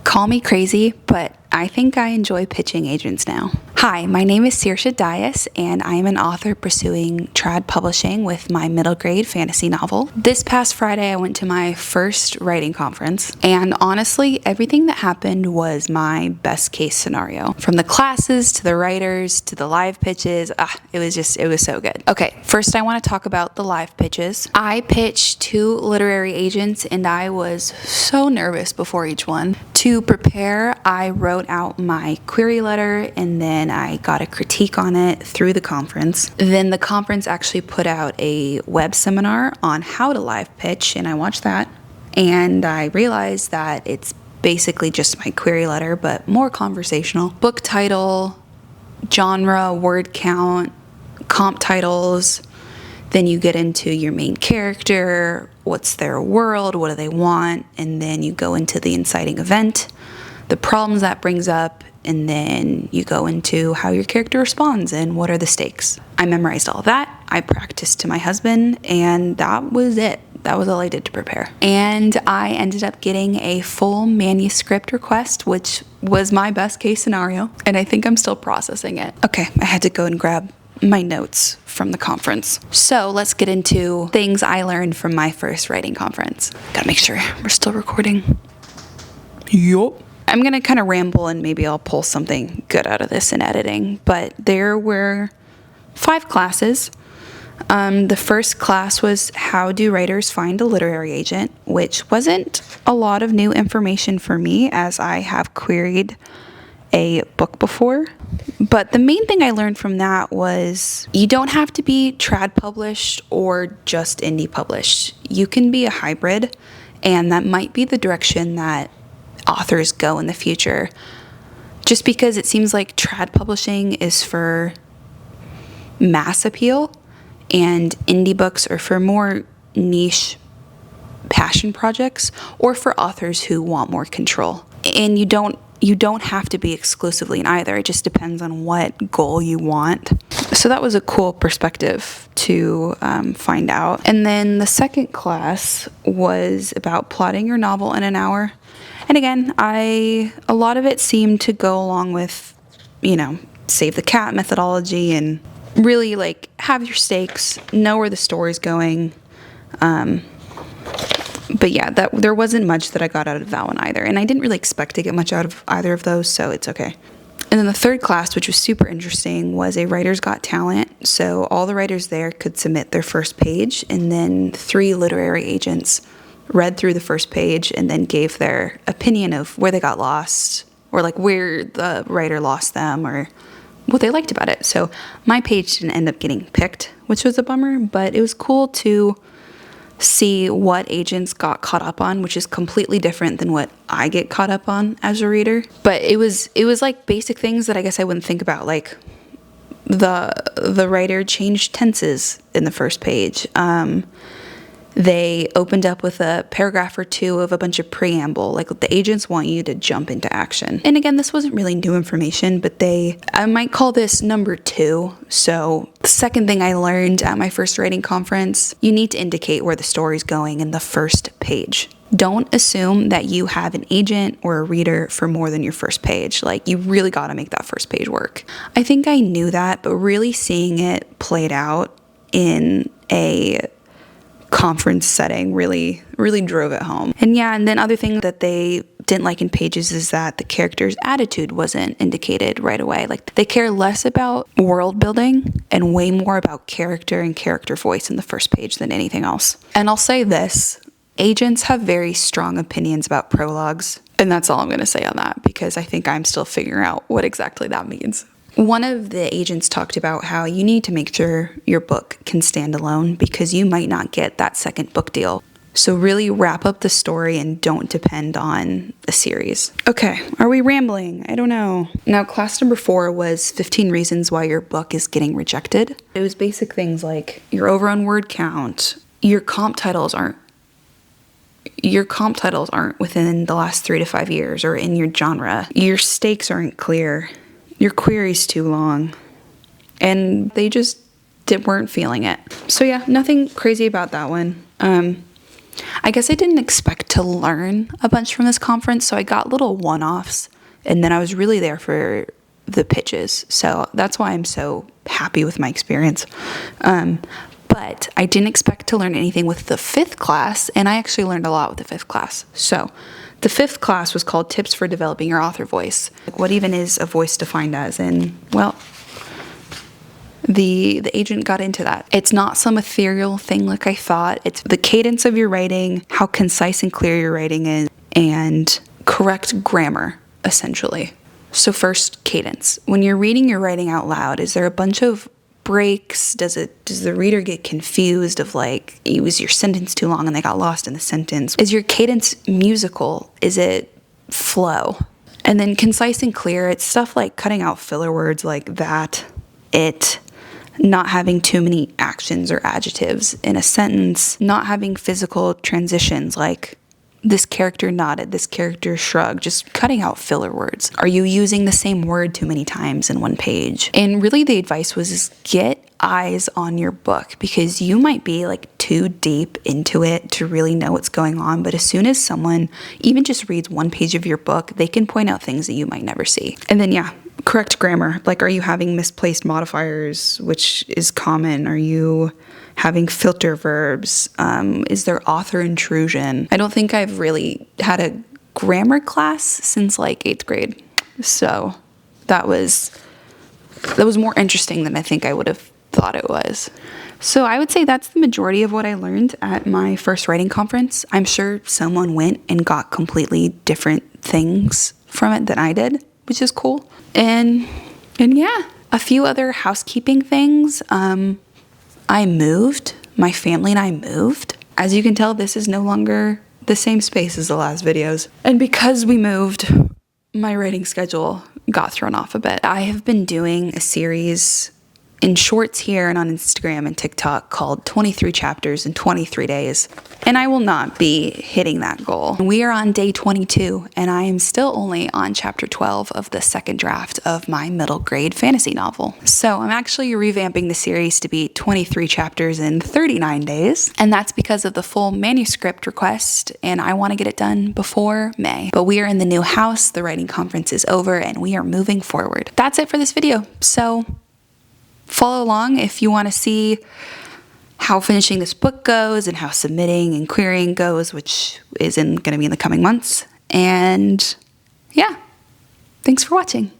Call me crazy, but I think I enjoy pitching agents now. Hi, my name is Saoirse Dias, and I am an author pursuing trad publishing with my middle grade fantasy novel. This past Friday, I went to my first writing conference, and honestly, everything that happened was my best case scenario. From the classes, to the writers, to the live pitches, it was so good. Okay, first I want to talk about the live pitches. I pitched 2 literary agents, and I was so nervous before each one. To prepare, I wrote out my query letter, and then I got a critique on it through the conference. Then the conference actually put out a web seminar on how to live pitch, and I watched that. And I realized that it's basically just my query letter, but more conversational. Book title, genre, word count, comp titles. Then you get into your main character, what's their world, what do they want, and then you go into the inciting event, the problems that brings up, and then you go into how your character responds and what are the stakes. I memorized all that, I practiced to my husband, and that was it. That was all I did to prepare. And I ended up getting a full manuscript request, which was my best case scenario, and I think I'm still processing it. Okay, I had to go and grab my notes from the conference. So let's get into things I learned from my first writing conference. Gotta make sure we're still recording. Yup. I'm gonna kind of ramble and maybe I'll pull something good out of this in editing, but there were 5 classes. The first class was how do writers find a literary agent, which wasn't a lot of new information for me as I have queried a book before. But the main thing I learned from that was you don't have to be trad published or just indie published. You can be a hybrid, and that might be the direction that authors go in the future. Just because it seems like trad publishing is for mass appeal and indie books are for more niche passion projects or for authors who want more control. And you don't have to be exclusively in either. It just depends on what goal you want. So that was a cool perspective to find out. And then the second class was about plotting your novel in an hour. And again, a lot of it seemed to go along with, save the cat methodology and really have your stakes, know where the story's going. But yeah, there wasn't much that I got out of that one either. And I didn't really expect to get much out of either of those, so it's okay. And then the third class, which was super interesting, was a Writers Got Talent. So all the writers there could submit their first page, and then 3 literary agents read through the first page and then gave their opinion of where they got lost, or where the writer lost them, or what they liked about it. So my page didn't end up getting picked, which was a bummer, but it was cool to see what agents got caught up on, which is completely different than what I get caught up on as a reader. But it was basic things that I guess I wouldn't think about, like the writer changed tenses in the first page. They opened up with a paragraph or 2 of a bunch of preamble, the agents want you to jump into action. And again, this wasn't really new information, but I might call this number 2. So the second thing I learned at my first writing conference, you need to indicate where the story's going in the first page. Don't assume that you have an agent or a reader for more than your first page. You really gotta make that first page work. I think I knew that, but really seeing it played out in a conference setting really drove it home. And then other thing that they didn't like in pages is that the character's attitude wasn't indicated right away. They care less about world building and way more about character and character voice in the first page than anything else. And I'll say this, agents have very strong opinions about prologues, and that's all I'm going to say on that because I think I'm still figuring out what exactly that means. One of the agents talked about how you need to make sure your book can stand alone because you might not get that second book deal. So really wrap up the story and don't depend on a series. Okay, are we rambling? I don't know. Now, class number 4 was 15 reasons why your book is getting rejected. It was basic things like your over on word count, your comp titles aren't within the last 3 to 5 years or in your genre. Your stakes aren't clear. Your query's too long. And they just weren't feeling it. So yeah, nothing crazy about that one. I guess I didn't expect to learn a bunch from this conference, so I got little one-offs, and then I was really there for the pitches. So that's why I'm so happy with my experience. But I didn't expect to learn anything with the 5th class, and I actually learned a lot with the 5th class. So the 5th class was called Tips for Developing Your Author Voice. What even is a voice defined as? And, well, the agent got into that. It's not some ethereal thing like I thought. It's the cadence of your writing, how concise and clear your writing is, and correct grammar, essentially. So first, cadence. When you're reading your writing out loud, is there a bunch of breaks? Does the reader get confused of like, was your sentence too long and they got lost in the sentence? Is your cadence musical? Is it flow? And then concise and clear, it's stuff like cutting out filler words like that, it, not having too many actions or adjectives in a sentence, not having physical transitions like this character nodded, this character shrugged, just cutting out filler words. Are you using the same word too many times in one page? And really the advice was is get eyes on your book, because you might be like too deep into it to really know what's going on, but as soon as someone even just reads one page of your book, they can point out things that you might never see. And then correct grammar. Like, are you having misplaced modifiers, which is common? Are you having filter verbs? Is there author intrusion? I don't think I've really had a grammar class since like 8th grade. So that was more interesting than I think I would have thought it was. So I would say that's the majority of what I learned at my first writing conference. I'm sure someone went and got completely different things from it than I did, which is cool. And yeah, a few other housekeeping things. I moved. My family and I moved. As you can tell, this is no longer the same space as the last videos. And because we moved, my writing schedule got thrown off a bit. I have been doing a series in shorts here and on Instagram and TikTok called 23 Chapters in 23 Days. And I will not be hitting that goal. We are on day 22, and I am still only on chapter 12 of the second draft of my middle grade fantasy novel. So I'm actually revamping the series to be 23 chapters in 39 days. And that's because of the full manuscript request, and I want to get it done before May. But we are in the new house, the writing conference is over, and we are moving forward. That's it for this video. So follow along if you want to see how finishing this book goes and how submitting and querying goes, which is going to be in the coming months. And yeah, thanks for watching.